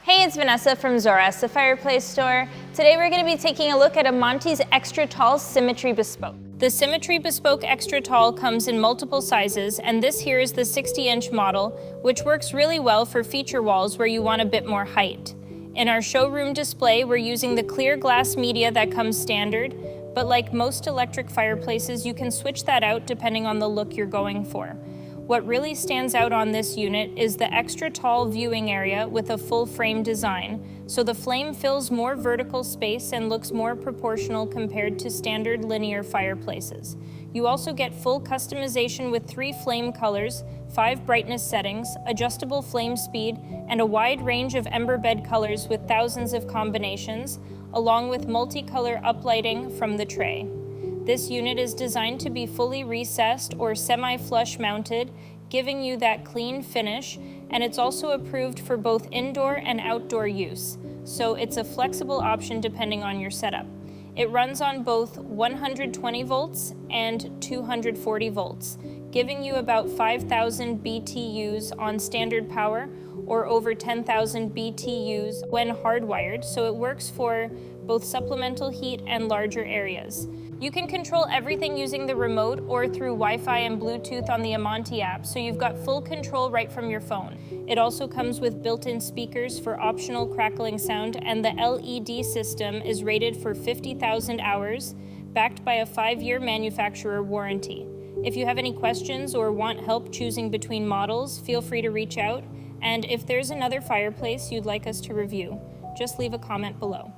Hey, it's Vanessa from Zora's, the fireplace store. Today we're going to be taking a look at Amantee's Extra Tall Symmetry Bespoke. The Symmetry Bespoke Extra Tall comes in multiple sizes, and this here is the 60-inch model, which works really well for feature walls where you want a bit more height. In our showroom display, we're using the clear glass media that comes standard, but like most electric fireplaces, you can switch that out depending on the look you're going for. What really stands out on this unit is the extra tall viewing area with a full frame design, so the flame fills more vertical space and looks more proportional compared to standard linear fireplaces. You also get full customization with 3 flame colors, 5 brightness settings, adjustable flame speed, and a wide range of ember bed colors with thousands of combinations, along with multicolor uplighting from the tray. This unit is designed to be fully recessed or semi-flush mounted, giving you that clean finish, and it's also approved for both indoor and outdoor use, so it's a flexible option depending on your setup. It runs on both 120 volts and 240 volts, giving you about 5,000 BTUs on standard power or over 10,000 BTUs when hardwired, so it works for both supplemental heat and larger areas. You can control everything using the remote or through Wi-Fi and Bluetooth on the Amantii app, so you've got full control right from your phone. It also comes with built-in speakers for optional crackling sound, and the LED system is rated for 50,000 hours, backed by a 5-year manufacturer warranty. If you have any questions or want help choosing between models, feel free to reach out. And if there's another fireplace you'd like us to review, just leave a comment below.